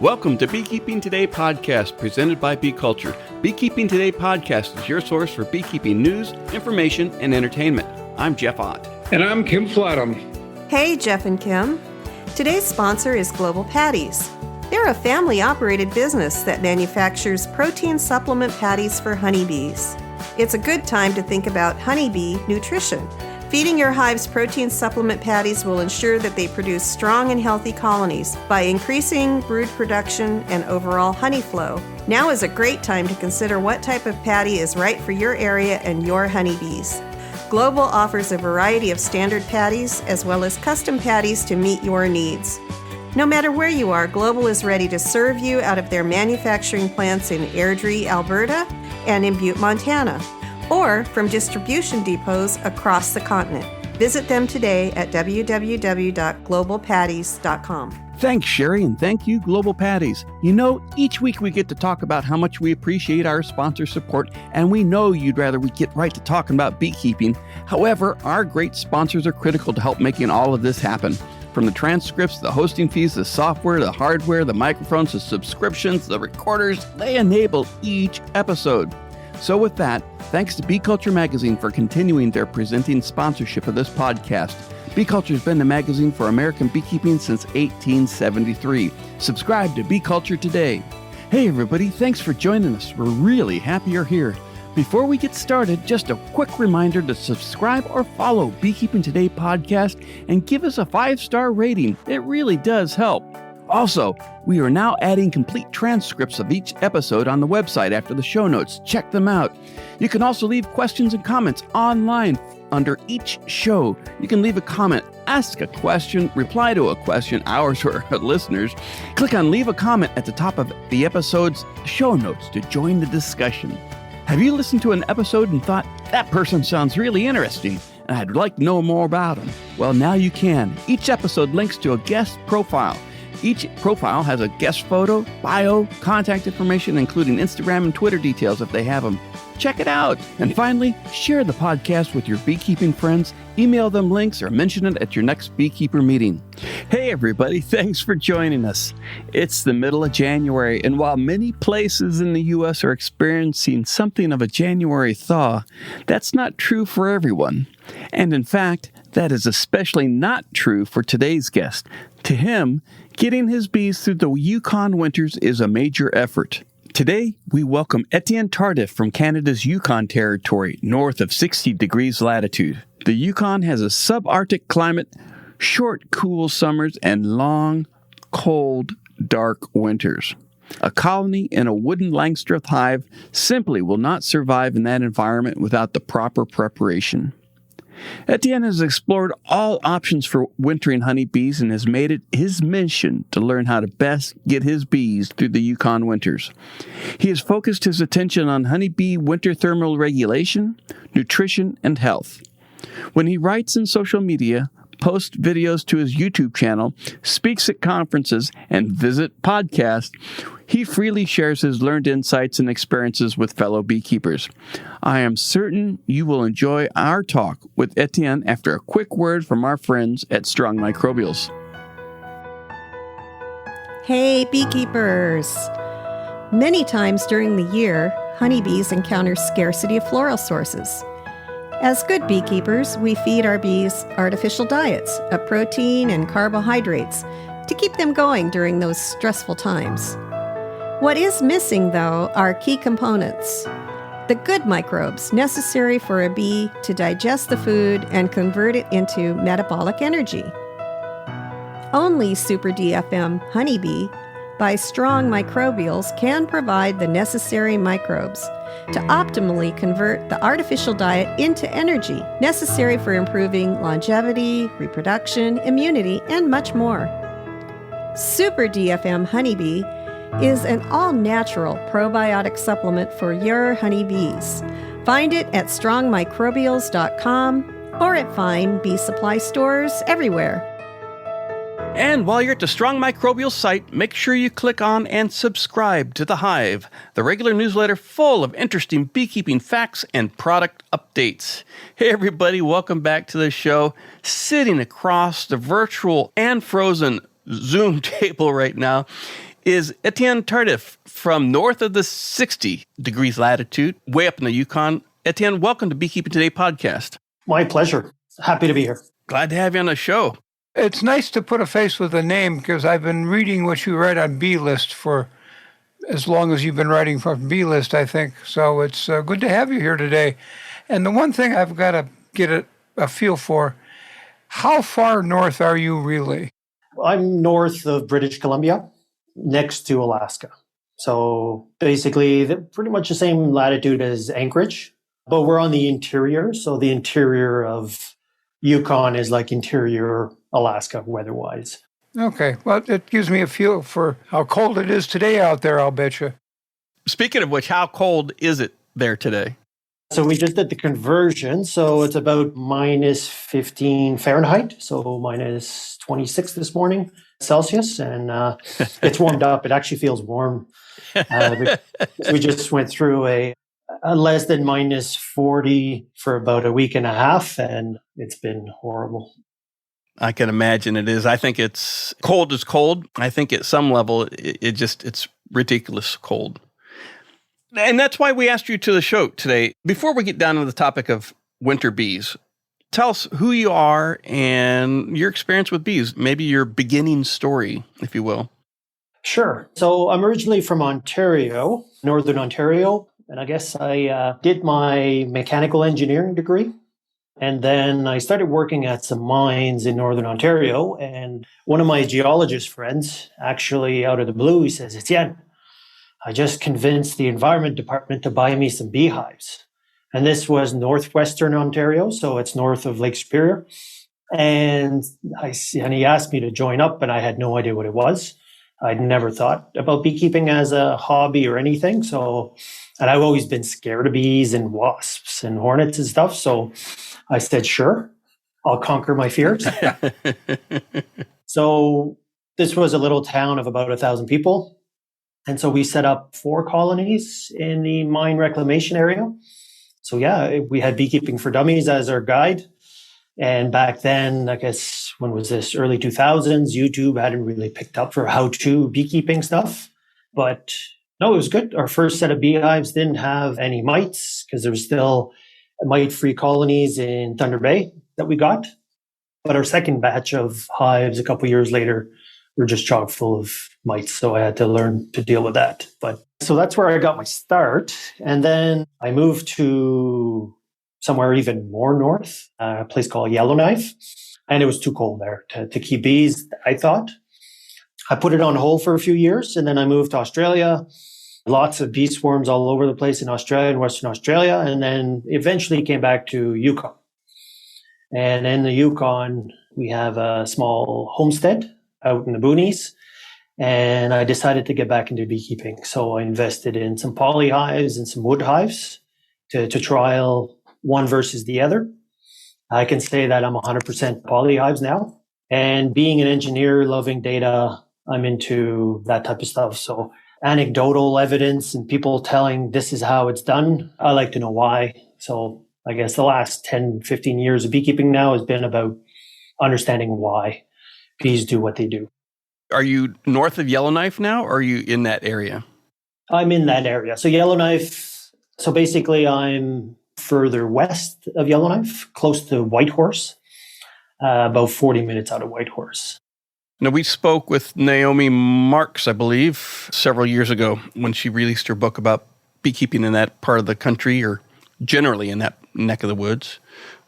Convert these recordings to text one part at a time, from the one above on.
Welcome to Beekeeping Today podcast presented by Bee Culture. Beekeeping Today podcast is your source for beekeeping news, information, and entertainment. I'm Jeff Ott. And I'm Kim Flatham. Hey, Jeff and Kim. Today's sponsor is Global Patties. They're a family-operated business that manufactures protein supplement patties for honeybees. It's a good time to think about honeybee nutrition. Feeding your hives protein supplement patties will ensure that they produce strong and healthy colonies by increasing brood production and overall honey flow. Now is a great time to consider what type of patty is right for your area and your honeybees. Global offers a variety of standard patties as well as custom patties to meet your needs. No matter where you are, Global is ready to serve you out of their manufacturing plants in Airdrie, Alberta, and in Butte, Montana, or from distribution depots across the continent. Visit them today at www.globalpatties.com. Thanks, Sherry, and thank you, Global Patties. You know, each week we get to talk about how much we appreciate our sponsor support, and we know you'd rather we get right to talking about beekeeping. However, our great sponsors are critical to help making all of this happen. From the transcripts, the hosting fees, the software, the hardware, the microphones, the subscriptions, the recorders, they enable each episode. So with that, thanks to Bee Culture Magazine for continuing their presenting sponsorship of this podcast. Bee Culture has been the magazine for American beekeeping since 1873. Subscribe to Bee Culture today. Hey everybody, thanks for joining us. We're really happy you're here. Before we get started, just a quick reminder to subscribe or follow Beekeeping Today podcast and give us a 5-star rating. It really does help. Also, we are now adding complete transcripts of each episode on the website after the show notes. Check them out. You can also leave questions and comments online under each show. You can leave a comment, ask a question, reply to a question, ours or our listeners. Click on Leave a Comment at the top of the episode's show notes to join the discussion. Have you listened to an episode and thought, that person sounds really interesting, and I'd like to know more about them? Well, now you can. Each episode links to a guest profile. Each profile has a guest photo, bio, contact information, including Instagram and Twitter details if they have them. Check it out. And finally, share the podcast with your beekeeping friends, email them links, or mention it at your next beekeeper meeting. Hey everybody, thanks for joining us. It's the middle of January, and while many places in the U.S. are experiencing something of a January thaw, that's not true for everyone. And in fact, that is especially not true for today's guest. To him, getting his bees through the Yukon winters is a major effort. Today, we welcome Etienne Tardif from Canada's Yukon Territory, north of 60 degrees latitude. The Yukon has a subarctic climate, short, cool summers, and long, cold, dark winters. A colony in a wooden Langstroth hive simply will not survive in that environment without the proper preparation. Etienne has explored all options for wintering honeybees and has made it his mission to learn how to best get his bees through the Yukon winters. He has focused his attention on honeybee winter thermal regulation, nutrition, and health. When he writes in social media, posts videos to his YouTube channel, speaks at conferences, and visit podcasts, he freely shares his learned insights and experiences with fellow beekeepers. I am certain you will enjoy our talk with Etienne after a quick word from our friends at Strong Microbials. Hey, beekeepers! Many times during the year, honeybees encounter scarcity of floral sources. As good beekeepers, we feed our bees artificial diets of protein and carbohydrates to keep them going during those stressful times. What is missing, though, are key components. The good microbes necessary for a bee to digest the food and convert it into metabolic energy. Only Super DFM Honeybee by Strong Microbials can provide the necessary microbes to optimally convert the artificial diet into energy necessary for improving longevity, reproduction, immunity, and much more. Super DFM Honeybee is an all-natural probiotic supplement for your honeybees. Find it at strongmicrobials.com or at fine bee supply stores everywhere. And while you're at the Strong Microbial site, make sure you click on and subscribe to The Hive, the regular newsletter full of interesting beekeeping facts and product updates. Hey everybody, welcome back to the show. Sitting across the virtual and frozen Zoom table right now is Etienne Tardif from north of the 60 degrees latitude, way up in the Yukon. Etienne, welcome to Beekeeping Today podcast. My pleasure. Happy to be here. Glad to have you on the show. It's nice to put a face with a name because I've been reading what you write on B-List for as long as you've been writing for B-List, I think. So it's good to have you here today. And the one thing I've got to get a feel for, how far north are you really? I'm north of British Columbia, next to Alaska. So basically, pretty much the same latitude as Anchorage, but we're on the interior. So the interior of Yukon is like interior Alaska weather-wise. Okay. Well, it gives me a feel for how cold it is today out there, I'll bet you. Speaking of which, how cold is it there today? So we just did the conversion. So it's about minus 15 Fahrenheit. So minus 26 this morning Celsius. And it's warmed up. It actually feels warm. We just went through a less than minus 40 for about a week and a half. And it's been horrible. I can imagine it is. I think it's cold is cold. I think at some level, it's ridiculous cold. And that's why we asked you to the show today. Before we get down to the topic of winter bees, tell us who you are and your experience with bees, maybe your beginning story, if you will. Sure. So I'm originally from Ontario, Northern Ontario. And I guess I did my mechanical engineering degree. And then I started working at some mines in Northern Ontario. And one of my geologist friends, actually out of the blue, he says, Etienne, I just convinced the environment department to buy me some beehives. And this was northwestern Ontario, so it's north of Lake Superior. And he asked me to join up, and I had no idea what it was. I'd never thought about beekeeping as a hobby or anything. And I've always been scared of bees and wasps and hornets and stuff. So I said, sure, I'll conquer my fears. So this was a little town of about 1,000 people. And so we set up 4 colonies in the mine reclamation area. So yeah, we had Beekeeping for Dummies as our guide. And back then, I guess, when was this? Early 2000s, YouTube hadn't really picked up for how-to beekeeping stuff. But no, it was good. Our first set of beehives didn't have any mites because there was still mite-free colonies in Thunder Bay that we got. But our second batch of hives a couple years later were just chock full of mites. So I had to learn to deal with that. So that's where I got my start. And then I moved to somewhere even more north, a place called Yellowknife. And it was too cold there to keep bees, I thought. I put it on hold for a few years. And then I moved to Australia. Lots of bee swarms all over the place in Australia and Western Australia. And then eventually came back to Yukon. And in the Yukon, we have a small homestead out in the boonies. And I decided to get back into beekeeping. So I invested in some poly hives and some wood hives to trial one versus the other. I can say that I'm 100% poly hives now. And being an engineer, loving data, I'm into that type of stuff. So anecdotal evidence and people telling this is how it's done, I like to know why. So I guess the last 10, 15 years of beekeeping now has been about understanding why bees do what they do. Are you north of Yellowknife now, or are you in that area? I'm in that area. So Yellowknife, so basically I'm further west of Yellowknife, close to Whitehorse, about 40 minutes out of Whitehorse. Now, we spoke with Naomi Marks, I believe, several years ago when she released her book about beekeeping in that part of the country, or generally in that neck of the woods.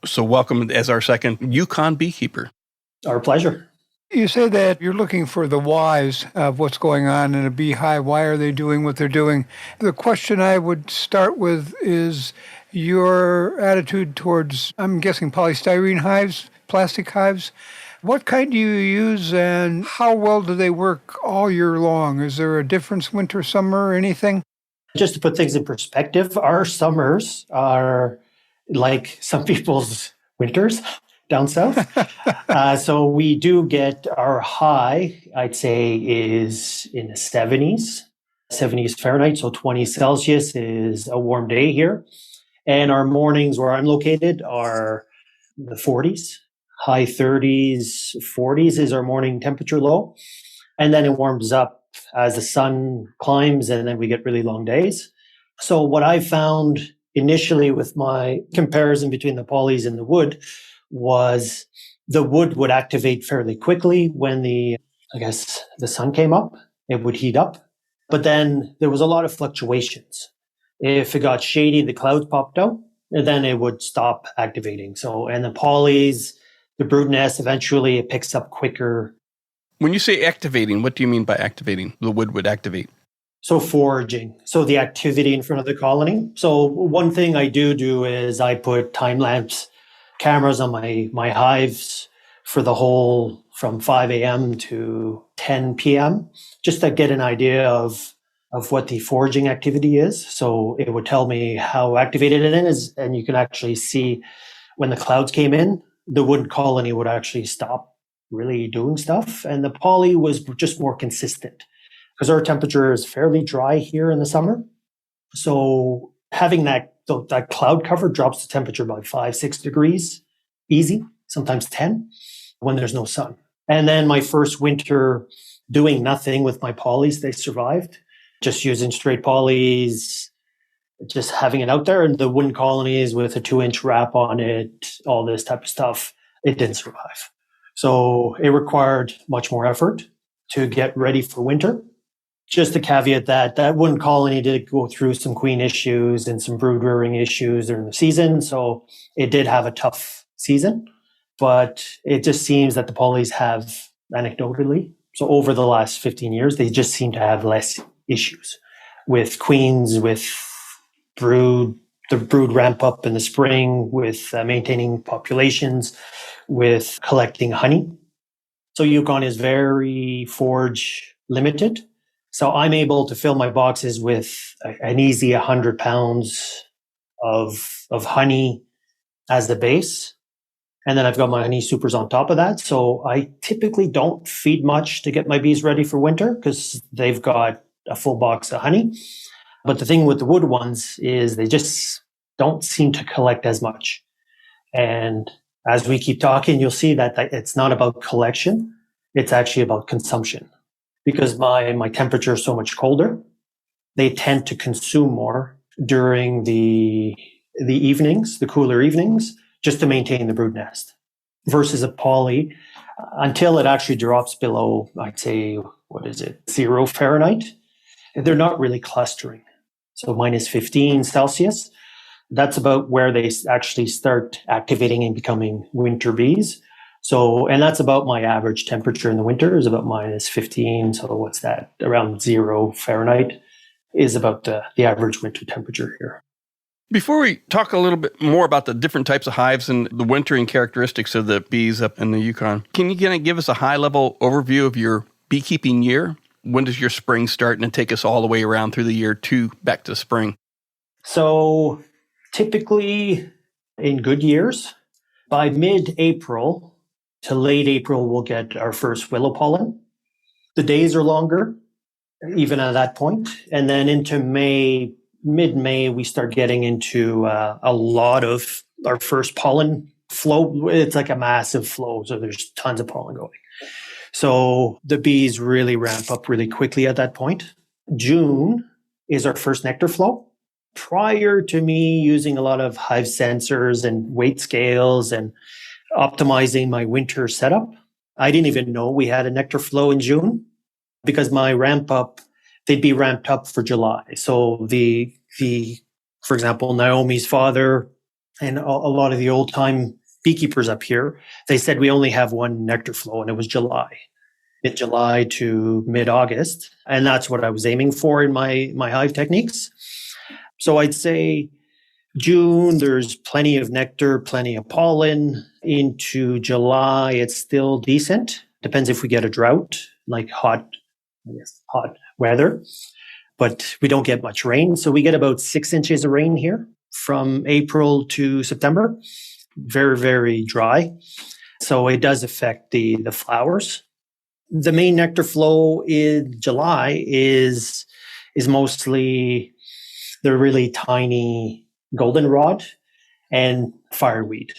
So welcome as our second Yukon beekeeper. Our pleasure. You say that you're looking for the whys of what's going on in a beehive. Why are they doing what they're doing? The question I would start with is your attitude towards, I'm guessing, polystyrene hives, plastic hives. What kind do you use, and how well do they work all year long? Is there a difference winter, summer, anything? Just to put things in perspective, our summers are like some people's winters down south. So we do get our high, I'd say, is in the 70s Fahrenheit. So 20 Celsius is a warm day here. And our mornings where I'm located are the 40s, high 30s, 40s is our morning temperature low. And then it warms up as the sun climbs, and then we get really long days. So what I found initially with my comparison between the polys and the wood was the wood would activate fairly quickly when the sun came up. It would heat up. But then there was a lot of fluctuations. If it got shady, the clouds popped out, and then it would stop activating. So, and the polys, the brood nest, eventually it picks up quicker. When you say activating, what do you mean by activating? The wood would activate. So foraging. So the activity in front of the colony. So one thing I do is I put time lapse cameras on my hives for the whole from 5 a.m. to 10 p.m. just to get an idea of what the foraging activity is. So it would tell me how activated it is. And you can actually see when the clouds came in, the wood colony would actually stop really doing stuff. And the poly was just more consistent because our temperature is fairly dry here in the summer. So having that cloud cover drops the temperature by 5-6 degrees, easy, sometimes 10 when there's no sun. And then my first winter doing nothing with my polys, they survived. Just using straight polys, just having it out there, and the wooden colonies with a 2-inch wrap on it, all this type of stuff, it didn't survive. So it required much more effort to get ready for winter. Just to caveat that wooden colony did go through some queen issues and some brood rearing issues during the season. So it did have a tough season, but it just seems that the polys have anecdotally, so over the last 15 years, they just seem to have less issues with queens, with the brood ramp up in the spring, with maintaining populations, with collecting honey. So Yukon is very forage limited. So I'm able to fill my boxes with an easy 100 pounds of honey as the base. And then I've got my honey supers on top of that. So I typically don't feed much to get my bees ready for winter because they've got a full box of honey. But the thing with the wood ones is they just don't seem to collect as much. And as we keep talking, you'll see that it's not about collection. It's actually about consumption. Because my temperature is so much colder, they tend to consume more during the evenings, the cooler evenings, just to maintain the brood nest. Versus a poly, until it actually drops below, I'd say, 0 Fahrenheit, they're not really clustering. So minus 15 Celsius, that's about where they actually start activating and becoming winter bees. So, and that's about my average temperature in the winter is about minus 15. So what's that? Around 0 Fahrenheit is about the average winter temperature here. Before we talk a little bit more about the different types of hives and the wintering characteristics of the bees up in the Yukon, can you kind of give us a high-level overview of your beekeeping year? When does your spring start, and then take us all the way around through the year back to spring? So typically in good years, by mid-April to late April, we'll get our first willow pollen. The days are longer, even at that point. And then into May, mid-May, we start getting into a lot of our first pollen flow. It's like a massive flow. So there's tons of pollen going. So the bees really ramp up really quickly at that point. June is our first nectar flow. Prior to me using a lot of hive sensors and weight scales and optimizing my winter setup, I didn't even know we had a nectar flow in June because my ramp up, they'd be ramped up for July. So for example, Naomi's father and a lot of the old time beekeepers up here, they said we only have one nectar flow and it was mid-July to mid-August. And that's what I was aiming for in my hive techniques. So I'd say June, there's plenty of nectar, plenty of pollen. Into July, it's still decent. Depends if we get a drought, like hot weather. But we don't get much rain. So we get about 6 inches of rain here from April to September. Very, very dry. So it does affect the flowers. The main nectar flow in July is mostly the really tiny goldenrod and fireweed.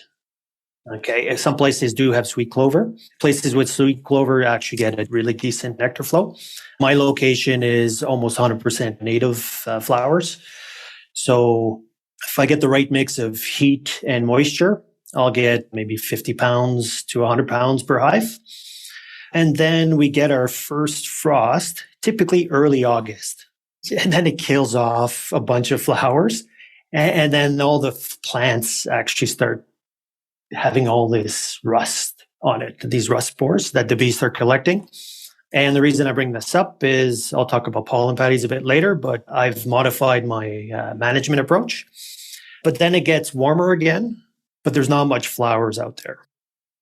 Okay, some places do have sweet clover. Places with sweet clover actually get a really decent nectar flow. My location is almost 100% native flowers. So if I get the right mix of heat and moisture, I'll get maybe 50 pounds to 100 pounds per hive. And then we get our first frost, typically early August. And then it kills off a bunch of flowers. And then all the plants actually start having all this rust on it, these rust spores that the bees start collecting. And the reason I bring this up is I'll talk about pollen patties a bit later, but I've modified my management approach. But then it gets warmer again, but there's not much flowers out there.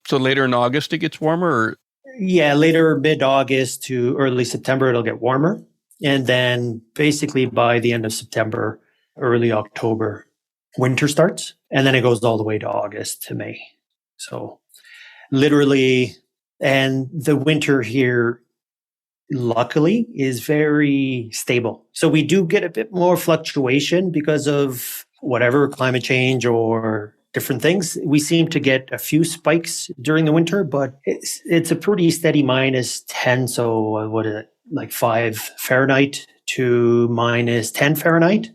So later in August, it gets warmer? Or? Yeah, later mid-August to early September, it'll get warmer. And then basically by the end of September, early October, winter starts. And then it goes all the way to August to May. So literally, and the winter here, luckily, is very stable. So we do get a bit more fluctuation because of whatever, climate change or different things. We seem to get a few spikes during the winter, but it's a pretty steady minus 10. So what is it? Like 5 Fahrenheit to minus 10 Fahrenheit,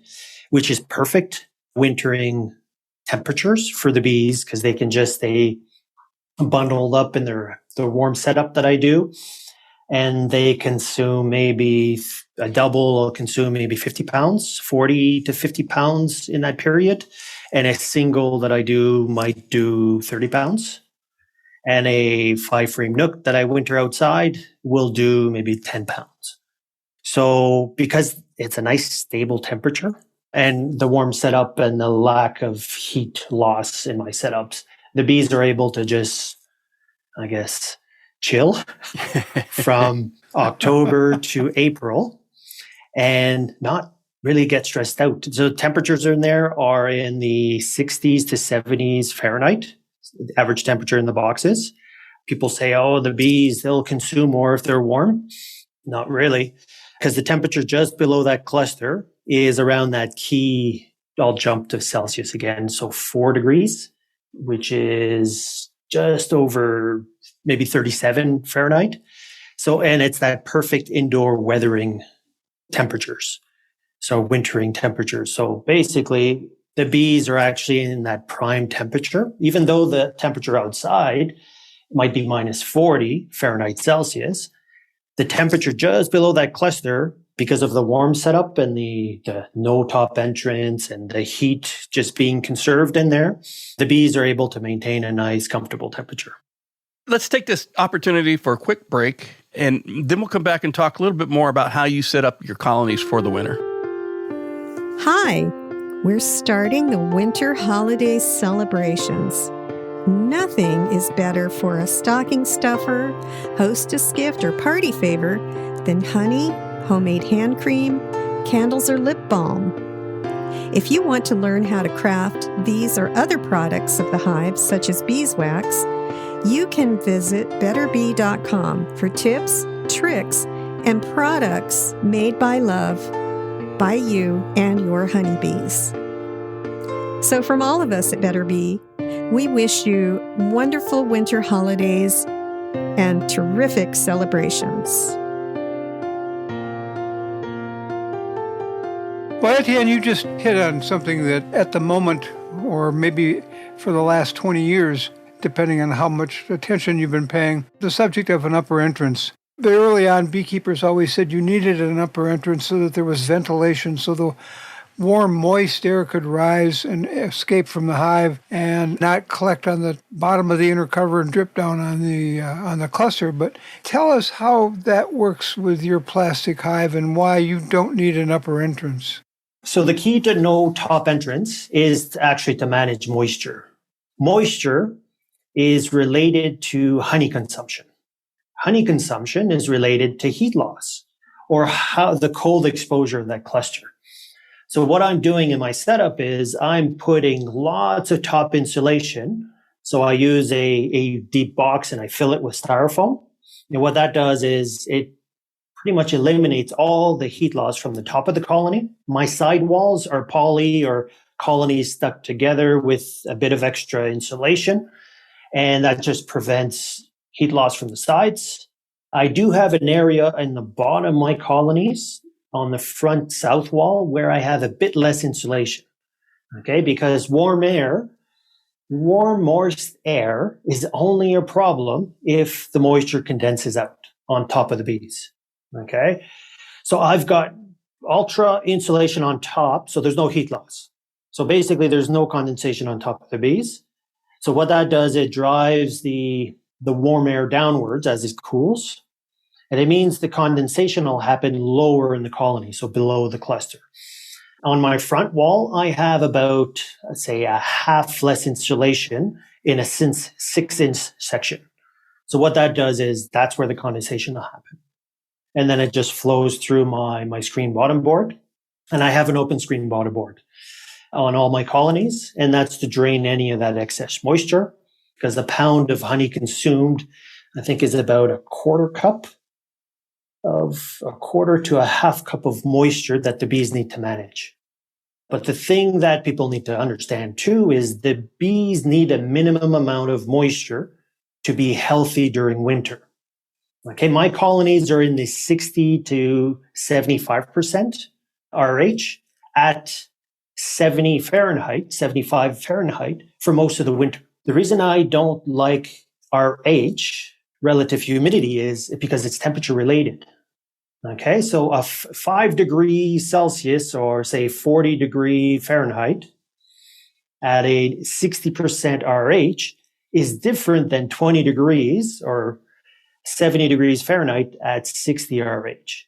which is perfect wintering temperatures for the bees because they can just stay bundled up in the warm setup that I do. And they consume maybe a double will consume maybe 50 pounds, 40 to 50 pounds in that period. And a single that I do might do 30 pounds. And a 5-frame nook that I winter outside will do maybe 10 pounds. So because it's a nice stable temperature and the warm setup and the lack of heat loss in my setups, the bees are able to just, I guess, chill from October to April and not really get stressed out. So temperatures in there are in the 60s to 70s Fahrenheit. The average temperature in the boxes. People say, oh, the bees, they'll consume more if they're warm. Not really, because the temperature just below that cluster is around that key. I'll jump to Celsius again. So 4 degrees, which is just over maybe 37 Fahrenheit. So, and it's that perfect indoor weathering temperatures. So wintering temperatures. So basically, the bees are actually in that prime temperature, even though the temperature outside might be minus 40 Fahrenheit Celsius. The temperature just below that cluster, because of the warm setup and the no top entrance and the heat just being conserved in there, the bees are able to maintain a nice, comfortable temperature. Let's take this opportunity for a quick break, and then we'll come back and talk a little bit more about how you set up your colonies for the winter. Hi, we're starting the winter holiday celebrations. Nothing is better for a stocking stuffer, hostess gift, or party favor than honey, homemade hand cream, candles, or lip balm. If you want to learn how to craft these or other products of the hives, such as beeswax, you can visit betterbee.com for tips, tricks, and products made by love, by you and your honeybees. So from all of us at Better Bee, we wish you wonderful winter holidays and terrific celebrations. Well, Etienne, you just hit on something that at the moment, or maybe for the last 20 years, depending on how much attention you've been paying, the subject of an upper entrance. Very early on, beekeepers always said you needed an upper entrance so that there was ventilation, so the warm, moist air could rise and escape from the hive and not collect on the bottom of the inner cover and drip down on the cluster. But tell us how that works with your plastic hive and why you don't need an upper entrance. So the key to no top entrance is actually to manage moisture. Moisture is related to honey consumption. Honey consumption is related to heat loss or how the cold exposure of that cluster. So what I'm doing in my setup is I'm putting lots of top insulation. So I use a deep box and I fill it with styrofoam. And what that does is it pretty much eliminates all the heat loss from the top of the colony. My side walls are poly or colonies stuck together with a bit of extra insulation. and that just prevents heat loss from the sides. I do have an area in the bottom of my colonies on the front south wall where I have a bit less insulation, okay? Because warm, moist air is only a problem if the moisture condenses out on top of the bees, okay? So I've got ultra insulation on top, so there's no heat loss. So basically there's no condensation on top of the bees. So what that does, it drives the warm air downwards as it cools. And it means the condensation will happen lower in the colony, so below the cluster. On my front wall, I have about, let's say, a half less insulation in a 6-inch section. So what that does is that's where the condensation will happen. And then it just flows through my screen bottom board. And I have an open screen bottom board on all my colonies. And that's to drain any of that excess moisture, because the pound of honey consumed, I think, is about a quarter to a half cup of moisture that the bees need to manage. But the thing that people need to understand too is the bees need a minimum amount of moisture to be healthy during winter. Okay, my colonies are in the 60 to 75% RH at 75 Fahrenheit for most of the winter. The reason I don't like RH, relative humidity, is because it's temperature related. Okay, so a 5 degrees Celsius or say 40 degree Fahrenheit at a 60% RH is different than 20 degrees or 70 degrees Fahrenheit at 60 RH.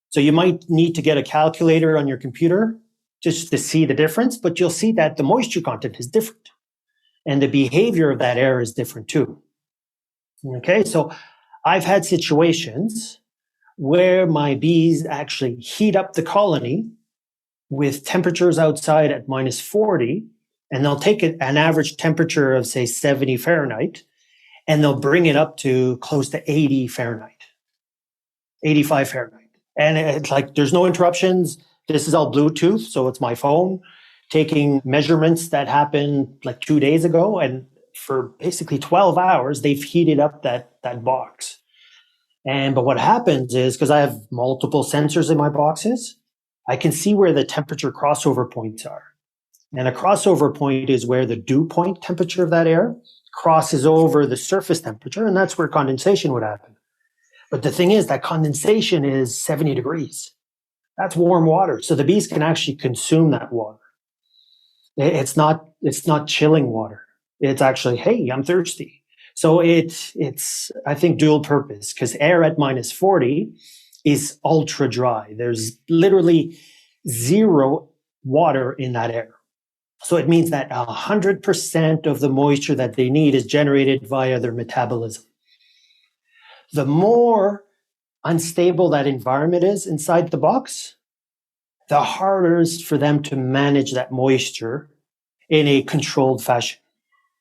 So you might need to get a calculator on your computer just to see the difference, but you'll see that the moisture content is different and the behavior of that air is different too. Okay, so I've had situations where my bees actually heat up the colony with temperatures outside at minus 40, and they'll take an average temperature of, say, 70 Fahrenheit, and they'll bring it up to close to 80 Fahrenheit, 85 Fahrenheit. And it's like there's no interruptions. This is all Bluetooth, so it's my phone taking measurements that happened like 2 days ago, and for basically 12 hours, they've heated up that box. But what happens is, because I have multiple sensors in my boxes, I can see where the temperature crossover points are. And a crossover point is where the dew point temperature of that air crosses over the surface temperature, and that's where condensation would happen. But the thing is that condensation is 70 degrees. That's warm water. So the bees can actually consume that water. It's not chilling water. It's actually, hey, I'm thirsty. So it's I think dual purpose, because air at minus 40 is ultra dry. There's literally zero water in that air. So it means that 100% of the moisture that they need is generated via their metabolism. The more unstable that environment is inside the box, the harder it is for them to manage that moisture in a controlled fashion.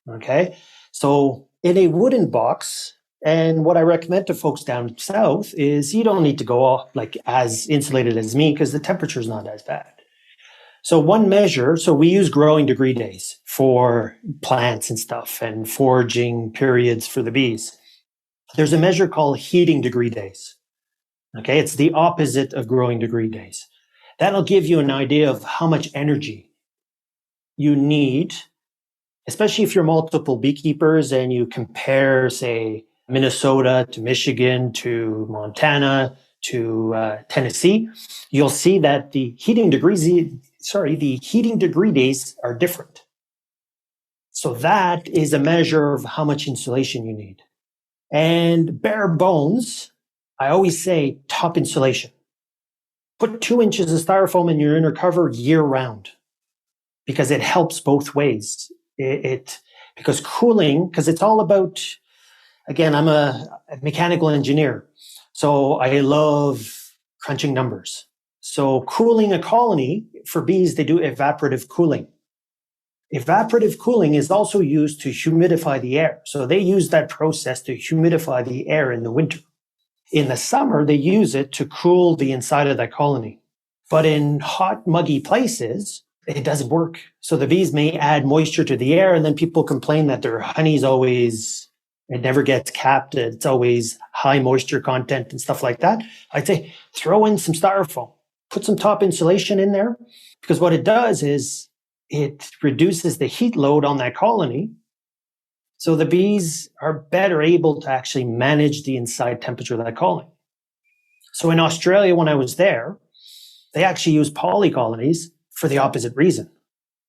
Okay? So in a wooden box, and what I recommend to folks down south is you don't need to go off like as insulated as me because the temperature is not as bad. So one measure, so we use growing degree days for plants and stuff and foraging periods for the bees. There's a measure called heating degree days. Okay, it's the opposite of growing degree days. That'll give you an idea of how much energy you need, especially if you're multiple beekeepers and you compare, say, Minnesota to Michigan to Montana to Tennessee, you'll see that the heating degree days are different. So that is a measure of how much insulation you need. And bare bones, I always say top insulation. Put 2 inches of styrofoam in your inner cover year round because it helps both ways. Because cooling, because it's all about, again, I'm a mechanical engineer, so I love crunching numbers. So cooling a colony, for bees, they do evaporative cooling. Evaporative cooling is also used to humidify the air. So they use that process to humidify the air in the winter. In the summer, they use it to cool the inside of that colony. But in hot, muggy places, it doesn't work. So the bees may add moisture to the air, and then people complain that their honey's always, it never gets capped. It's always high moisture content and stuff like that. I'd say throw in some styrofoam, put some top insulation in there, because what it does is it reduces the heat load on that colony. So the bees are better able to actually manage the inside temperature of that colony. So in Australia, when I was there, they actually use poly colonies for the opposite reason,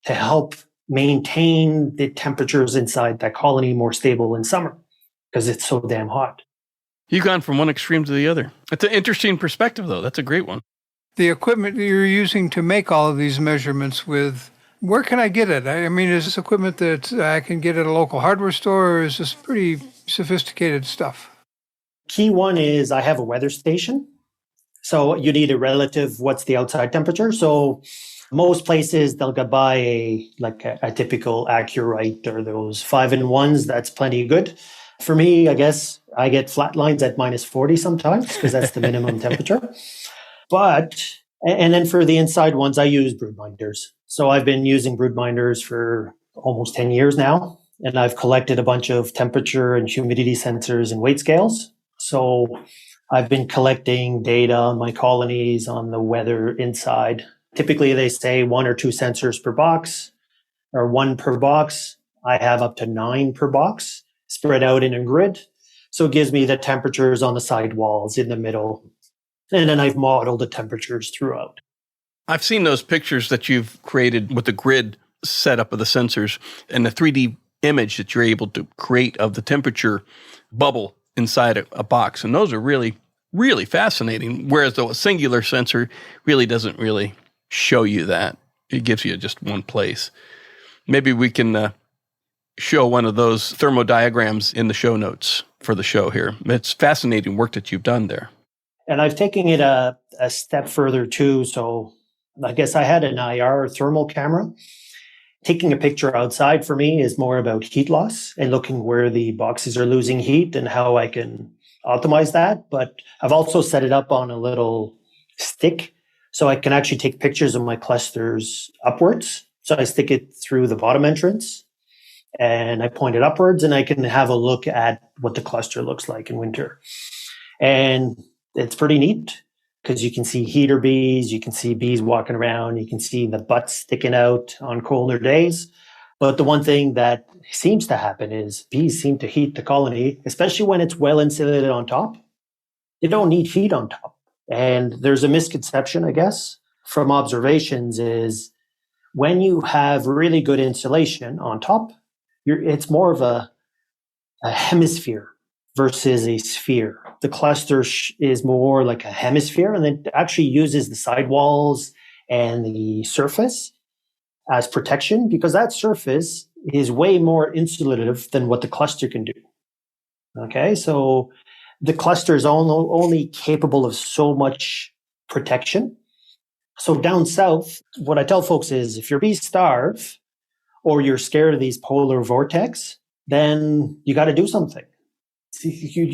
to help maintain the temperatures inside that colony more stable in summer because it's so damn hot. You've gone from one extreme to the other. That's an interesting perspective, though. That's a great one. The equipment that you're using to make all of these measurements with, where can I get it? I mean, is this equipment that I can get at a local hardware store, or is this pretty sophisticated stuff? Key one is I have a weather station. So you need a relative, what's the outside temperature? So most places, they'll go buy a typical Accurite or those 5-in-1s. That's plenty good. For me, I guess I get flat lines at -40 sometimes because that's the minimum temperature. And then for the inside ones, I use brood minders. So I've been using brood minders for almost 10 years now. And I've collected a bunch of temperature and humidity sensors and weight scales. So I've been collecting data on my colonies on the weather inside. Typically, they say 1 or 2 sensors per box or 1 per box. I have up to 9 per box spread out in a grid. So it gives me the temperatures on the side walls, in the middle. And then I've modeled the temperatures throughout. I've seen those pictures that you've created with the grid setup of the sensors and the 3D image that you're able to create of the temperature bubble inside a box. And those are really, really fascinating. Whereas a singular sensor really doesn't really show you that. It gives you just one place. Maybe we can show one of those thermodiagrams in the show notes for the show here. It's fascinating work that you've done there. And I've taken it a step further too. So I guess I had an IR thermal camera. Taking a picture outside for me is more about heat loss and looking where the boxes are losing heat and how I can optimize that. But I've also set it up on a little stick so I can actually take pictures of my clusters upwards. So I stick it through the bottom entrance and I point it upwards and I can have a look at what the cluster looks like in winter. And it's pretty neat because you can see heater bees, you can see bees walking around, you can see the butts sticking out on colder days. But the one thing that seems to happen is bees seem to heat the colony, especially when it's well insulated on top. They don't need heat on top. And there's a misconception, I guess, from observations is when you have really good insulation on top, it's more of a hemisphere versus a sphere. The cluster is more like a hemisphere, and it actually uses the sidewalls and the surface as protection because that surface is way more insulative than what the cluster can do. Okay, so the cluster is only capable of so much protection. So down south, what I tell folks is if your bees starve or you're scared of these polar vortex, then you got to do something.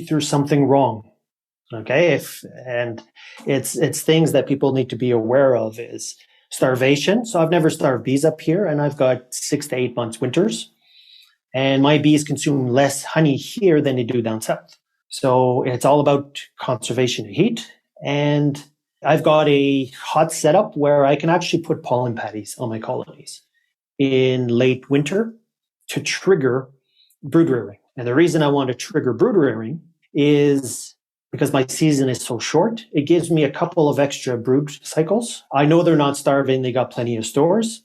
There's something wrong. Okay. It's things that people need to be aware of is starvation. So I've never starved bees up here and I've got 6 to 8 months winters and my bees consume less honey here than they do down south. So it's all about conservation of heat. And I've got a hot setup where I can actually put pollen patties on my colonies in late winter to trigger brood rearing. And the reason I want to trigger brood rearing is because my season is so short. It gives me a couple of extra brood cycles. I know they're not starving. They got plenty of stores.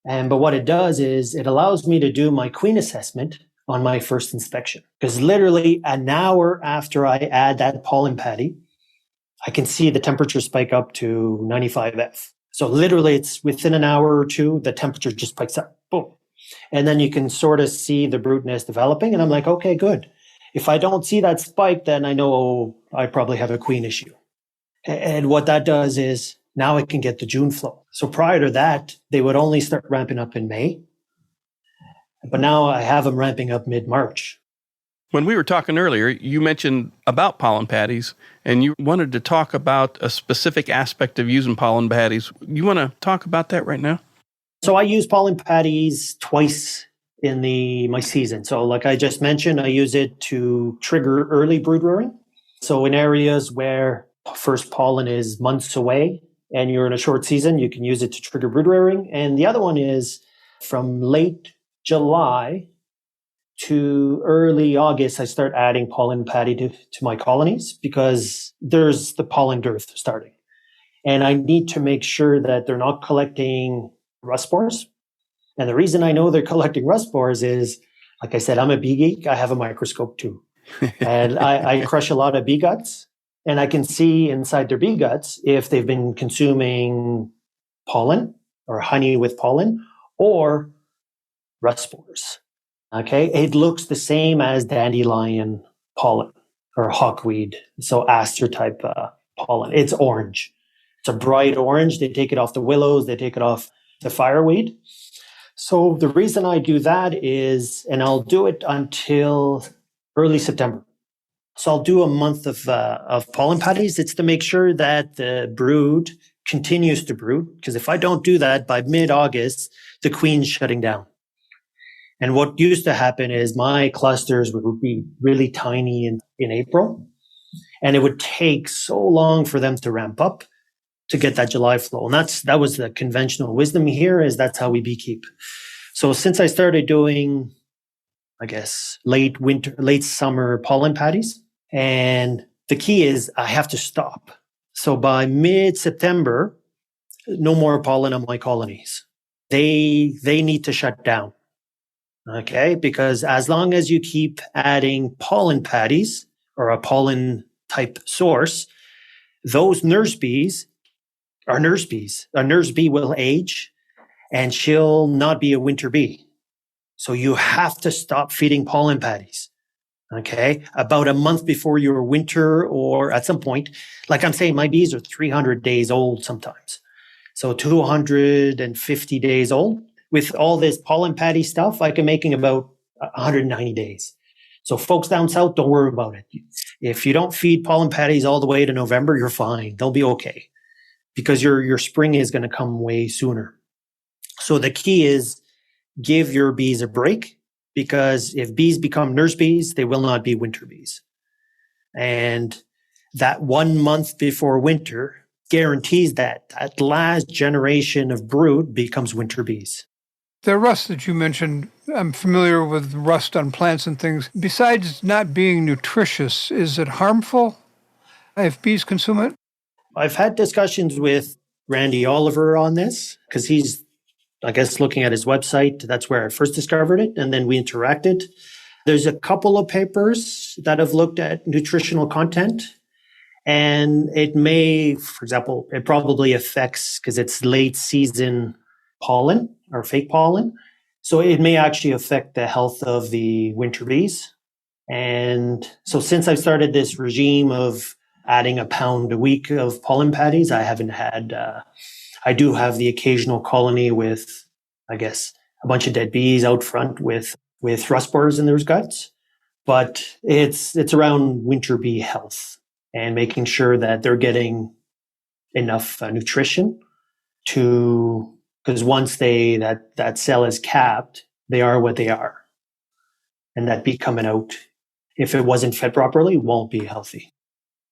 But what it does is it allows me to do my queen assessment on my first inspection. Because literally an hour after I add that pollen patty, I can see the temperature spike up to 95F. So literally it's within an hour or two, the temperature just spikes up. Boom. And then you can sort of see the brood nest developing. And I'm like, okay, good. If I don't see that spike, then I know I probably have a queen issue. And what that does is now I can get the June flow. So prior to that, they would only start ramping up in May. But now I have them ramping up mid-March. When we were talking earlier, you mentioned about pollen patties, and you wanted to talk about a specific aspect of using pollen patties. You want to talk about that right now? So I use pollen patties twice in my season. So like I just mentioned, I use it to trigger early brood rearing. So in areas where first pollen is months away and you're in a short season, you can use it to trigger brood rearing. And the other one is from late July to early August, I start adding pollen patty to my colonies because there's the pollen dearth starting. And I need to make sure that they're not collecting rust spores. And the reason I know they're collecting rust spores is, like I said, I'm a bee geek. I have a microscope too. And I crush a lot of bee guts. And I can see inside their bee guts if they've been consuming pollen or honey with pollen or rust spores. Okay, it looks the same as dandelion pollen or hawkweed, so aster type pollen. It's orange. It's a bright orange. They take it off the willows. They take it off the fireweed. So the reason I do that is, and I'll do it until early September. So I'll do a month of pollen patties. It's to make sure that the brood continues to brood. Because if I don't do that by mid-August, the queen's shutting down. And what used to happen is my clusters would be really tiny in April. And it would take so long for them to ramp up to get that July flow. And that was the conventional wisdom here, is that's how we beekeep. So since I started doing, I guess, late summer pollen patties, and the key is I have to stop. So by mid-September, no more pollen on my colonies. They need to shut down. Okay, because as long as you keep adding pollen patties or a pollen type source, those nurse bees are nurse bees. A nurse bee will age and she'll not be a winter bee. So you have to stop feeding pollen patties. Okay, about a month before your winter, or at some point, like I'm saying, my bees are 300 days old sometimes. So 250 days old. With all this pollen patty stuff, I can make in about 190 days. So folks down south, don't worry about it. If you don't feed pollen patties all the way to November, you're fine. They'll be okay because your spring is going to come way sooner. So the key is give your bees a break, because if bees become nurse bees, they will not be winter bees. And that 1 month before winter guarantees that last generation of brood becomes winter bees. The rust that you mentioned, I'm familiar with rust on plants and things. Besides not being nutritious, is it harmful if bees consume it? I've had discussions with Randy Oliver on this because he's, I guess, looking at his website. That's where I first discovered it. And then we interacted. There's a couple of papers that have looked at nutritional content. And it may, for example, it probably affects, because it's late season pollen or fake pollen. So it may actually affect the health of the winter bees. And so since I've started this regime of adding a pound a week of pollen patties, I haven't had, I do have the occasional colony with, I guess, a bunch of dead bees out front with rust spores in their guts. But it's around winter bee health and making sure that they're getting enough nutrition to, because once that cell is capped, they are what they are. And that bee coming out, if it wasn't fed properly, won't be healthy.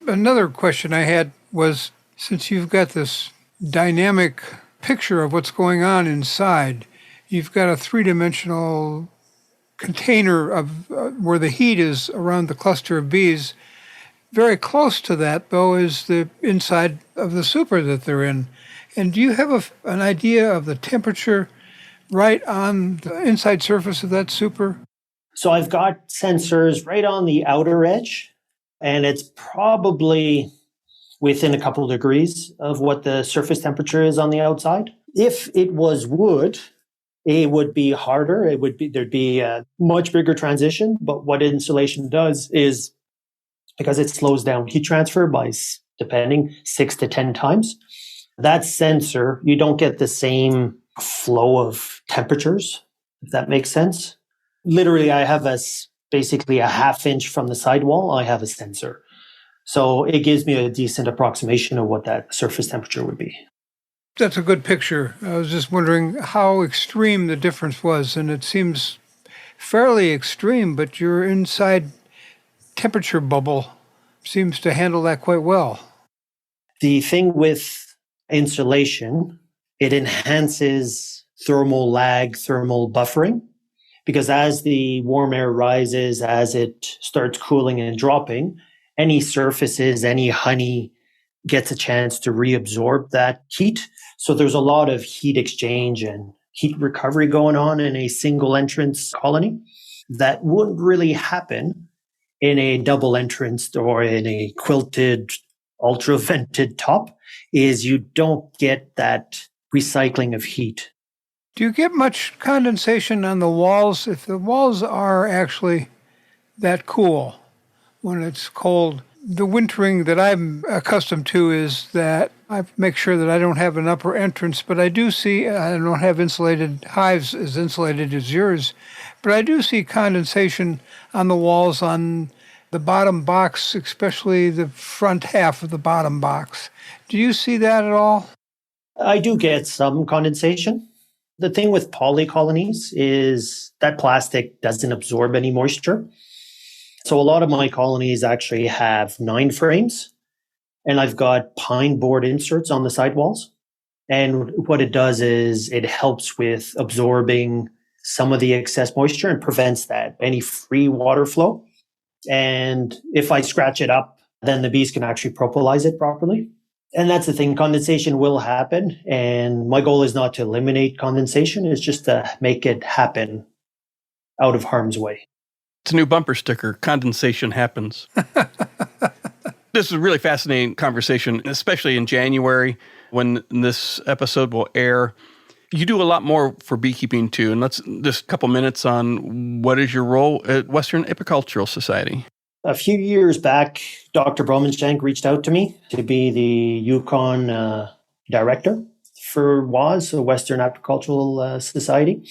Another question I had was, since you've got this dynamic picture of what's going on inside, you've got a three-dimensional container of where the heat is around the cluster of bees. Very close to that, though, is the inside of the super that they're in. And do you have an idea of the temperature right on the inside surface of that super? So I've got sensors right on the outer edge, and it's probably within a couple of degrees of what the surface temperature is on the outside. If it was wood, it would be harder. There'd be a much bigger transition. But what insulation does is, because it slows down heat transfer by, depending, 6 to 10 times, that sensor, you don't get the same flow of temperatures, if that makes sense. Literally, I have basically a ½ inch from the sidewall, I have a sensor. So it gives me a decent approximation of what that surface temperature would be. That's a good picture. I was just wondering how extreme the difference was, and it seems fairly extreme, but your inside temperature bubble seems to handle that quite well. The thing with insulation, it enhances thermal lag, thermal buffering, because as the warm air rises, as it starts cooling and dropping, any surfaces, any honey gets a chance to reabsorb that heat. So there's a lot of heat exchange and heat recovery going on in a single entrance colony that wouldn't really happen in a double entrance or in a quilted, ultra vented top. Is you don't get that recycling of heat. Do you get much condensation on the walls? If the walls are actually that cool when it's cold, the wintering that I'm accustomed to is that I make sure that I don't have an upper entrance, but I do see, I don't have insulated hives as insulated as yours, but I do see condensation on the walls on the bottom box, especially the front half of the bottom box. Do you see that at all? I do get some condensation. The thing with poly colonies is that plastic doesn't absorb any moisture. So a lot of my colonies actually have 9 frames, and I've got pine board inserts on the sidewalls. And what it does is it helps with absorbing some of the excess moisture and prevents that any free water flow. And if I scratch it up, then the bees can actually propolize it properly. And that's the thing, condensation will happen. And my goal is not to eliminate condensation, it's just to make it happen out of harm's way. It's a new bumper sticker, condensation happens. This is a really fascinating conversation, especially in January when this episode will air. You do a lot more for beekeeping too, and let's just a couple minutes on what is your role at Western Apicultural Society. A few years back, Dr. Bromenshank reached out to me to be the Yukon director for WAS, the Western Apicultural Society.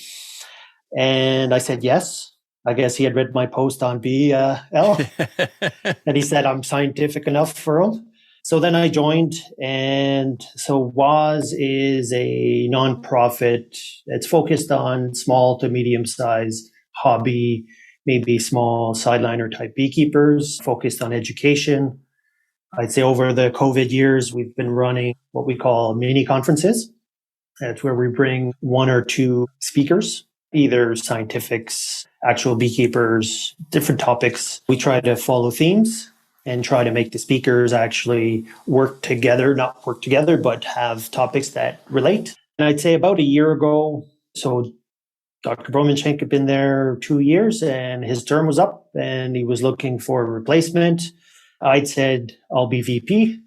And I said yes. I guess he had read my post on BL, and he said I'm scientific enough for him. So then I joined, and so WAS is a nonprofit that's focused on small to medium-sized hobby, maybe small sideliner type beekeepers, focused on education. I'd say over the COVID years, we've been running what we call mini conferences. That's where we bring 1 or 2 speakers, either scientifics, actual beekeepers, different topics. We try to follow themes and try to make the speakers actually work together, not work together, but have topics that relate. And I'd say about a year ago, so Dr. Bromenshank had been there 2 years and his term was up and he was looking for a replacement. I'd said, I'll be VP,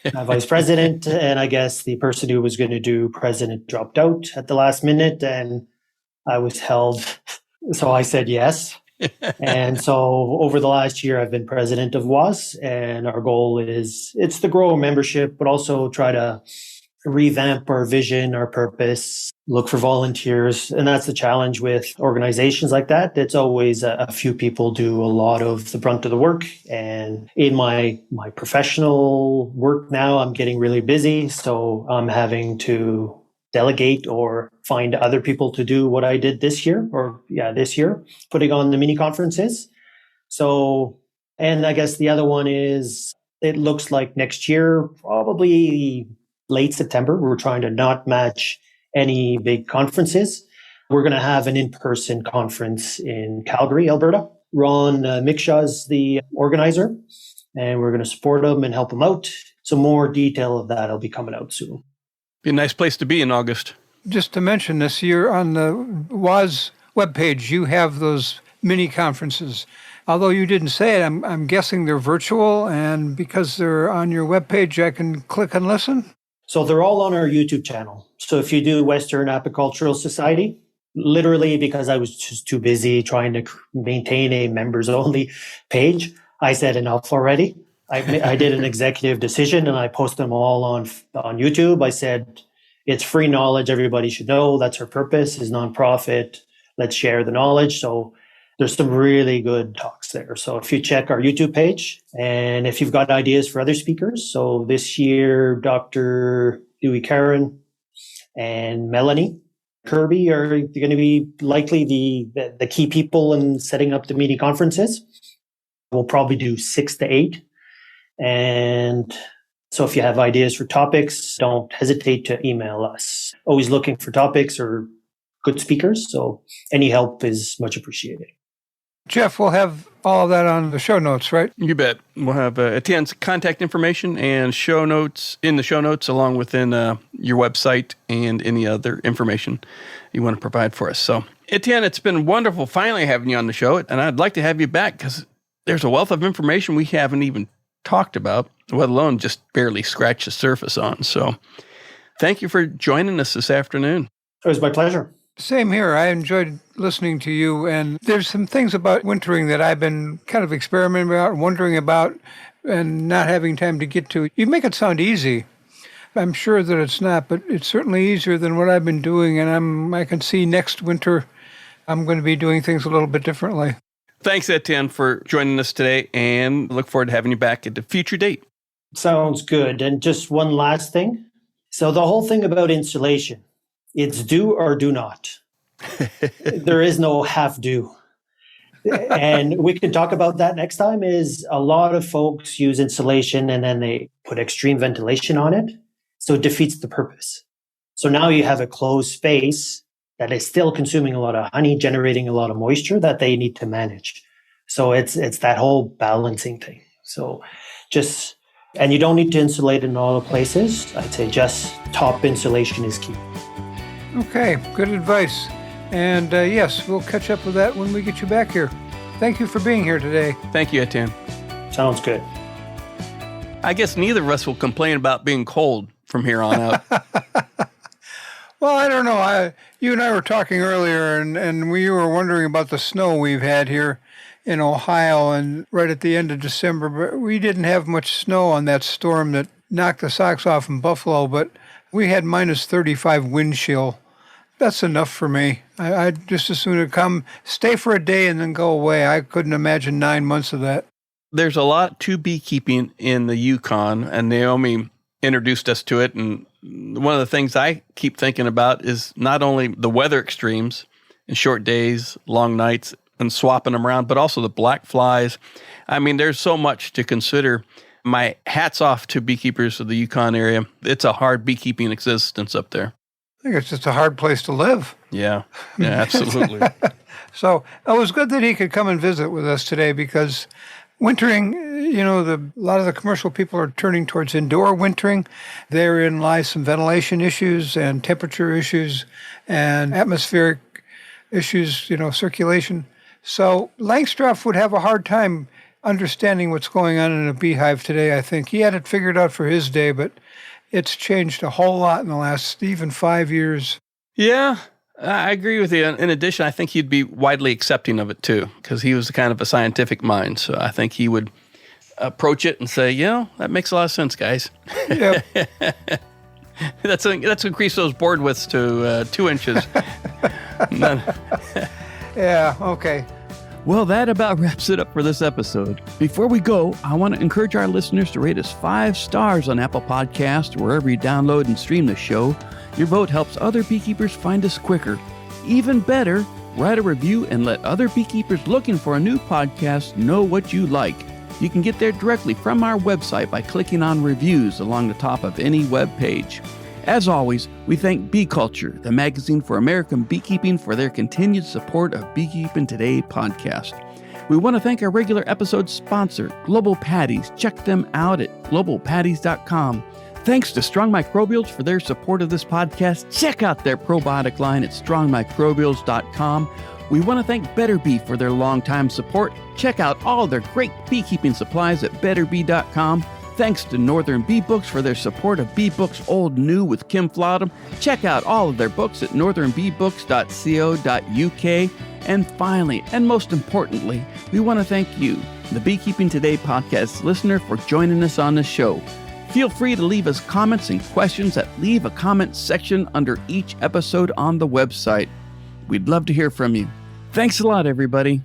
vice president. And I guess the person who was going to do president dropped out at the last minute and I was held. So I said yes. And so over the last year, I've been president of WAS, and our goal it's to grow membership, but also try to revamp our vision, our purpose, look for volunteers. And that's the challenge with organizations like that. It's always a few people do a lot of the brunt of the work. And in my professional work now, I'm getting really busy. So I'm having to delegate or find other people to do what I did this year, putting on the mini conferences. So, and I guess the other one is, it looks like next year, probably late September, we're trying to not match any big conferences. We're going to have an in-person conference in Calgary, Alberta. Ron Mikshaw's the organizer, and we're going to support him and help him out. So more detail of that will be coming out soon. Be a nice place to be in August. Just to mention this year on the WAS webpage, you have those mini conferences. Although you didn't say it, I'm guessing they're virtual, and because they're on your webpage, I can click and listen? So they're all on our YouTube channel. So if you do Western Apicultural Society, literally because I was just too busy trying to maintain a members-only page, I said enough already. I did an executive decision and I posted them all on YouTube. I said, it's free knowledge. Everybody should know that's our purpose, is nonprofit. Let's share the knowledge. So there's some really good talks there. So if you check our YouTube page and if you've got ideas for other speakers. So this year, Dr. Dewey Karen, and Melanie Kirby are going to be likely the key people in setting up the mini conferences. We'll probably do 6 to 8. And so if you have ideas for topics, don't hesitate to email us. Always looking for topics or good speakers. So any help is much appreciated. Jeff, we'll have all of that on the show notes, right? You bet. We'll have Etienne's contact information and show notes in the show notes, along within your website and any other information you want to provide for us. So, Etienne, it's been wonderful finally having you on the show, and I'd like to have you back because there's a wealth of information we haven't even talked about, let alone just barely scratched the surface on. So, thank you for joining us this afternoon. It was my pleasure. Same here. I enjoyed listening to you, and there's some things about wintering that I've been kind of experimenting about, wondering about, and not having time to get to. You make it sound easy. I'm sure that it's not, but it's certainly easier than what I've been doing, and I can see next winter I'm going to be doing things a little bit differently. Thanks, Etienne, for joining us today, and look forward to having you back at a future date. Sounds good. And just one last thing. So the whole thing about insulation, it's do or do not. There is no half do. And we can talk about that next time. Is a lot of folks use insulation and then they put extreme ventilation on it. So it defeats the purpose. So now you have a closed space that is still consuming a lot of honey, generating a lot of moisture that they need to manage. So it's that whole balancing thing. So and you don't need to insulate in all the places. I'd say just top insulation is key. Okay, good advice. And yes, we'll catch up with that when we get you back here. Thank you for being here today. Thank you, Etienne. Sounds good. I guess neither of us will complain about being cold from here on out. Well, I don't know. You and I were talking earlier, and we were wondering about the snow we've had here in Ohio and right at the end of December. But we didn't have much snow on that storm that knocked the socks off in Buffalo, but we had minus 35 wind chill. That's enough for me. I'd just as soon come, stay for a day, and then go away. I couldn't imagine 9 months of that. There's a lot to beekeeping in the Yukon, and Naomi introduced us to it. And one of the things I keep thinking about is not only the weather extremes and short days, long nights, and swapping them around, but also the black flies. I mean, there's so much to consider. My hat's off to beekeepers of the Yukon area. It's a hard beekeeping existence up there. I think it's just a hard place to live. Yeah, absolutely. So it was good that he could come and visit with us today because wintering, a lot of the commercial people are turning towards indoor wintering. Therein lies some ventilation issues and temperature issues and atmospheric issues, circulation. So Langstroth would have a hard time understanding what's going on in a beehive today, I think. He had it figured out for his day, but it's changed a whole lot in the last even 5 years. Yeah, I agree with you. In addition, I think he'd be widely accepting of it too, because he was kind of a scientific mind. So I think he would approach it and say, that makes a lot of sense, guys. Yep. Let's increase those board widths to 2 inches. Yeah, okay. Well, that about wraps it up for this episode. Before we go, I want to encourage our listeners to rate us 5 stars on Apple Podcasts, wherever you download and stream the show. Your vote helps other beekeepers find us quicker. Even better, write a review and let other beekeepers looking for a new podcast know what you like. You can get there directly from our website by clicking on reviews along the top of any web page. As always, we thank Bee Culture, the magazine for American beekeeping, for their continued support of Beekeeping Today podcast. We want to thank our regular episode sponsor, Global Patties. Check them out at globalpatties.com. Thanks to Strong Microbials for their support of this podcast. Check out their probiotic line at strongmicrobials.com. We want to thank Better Bee for their longtime support. Check out all their great beekeeping supplies at betterbee.com. Thanks to Northern Bee Books for their support of Bee Books Old New with Kim Flodham. Check out all of their books at northernbeebooks.co.uk. And finally, and most importantly, we want to thank you, the Beekeeping Today podcast listener, for joining us on the show. Feel free to leave us comments and questions at Leave a Comment section under each episode on the website. We'd love to hear from you. Thanks a lot, everybody.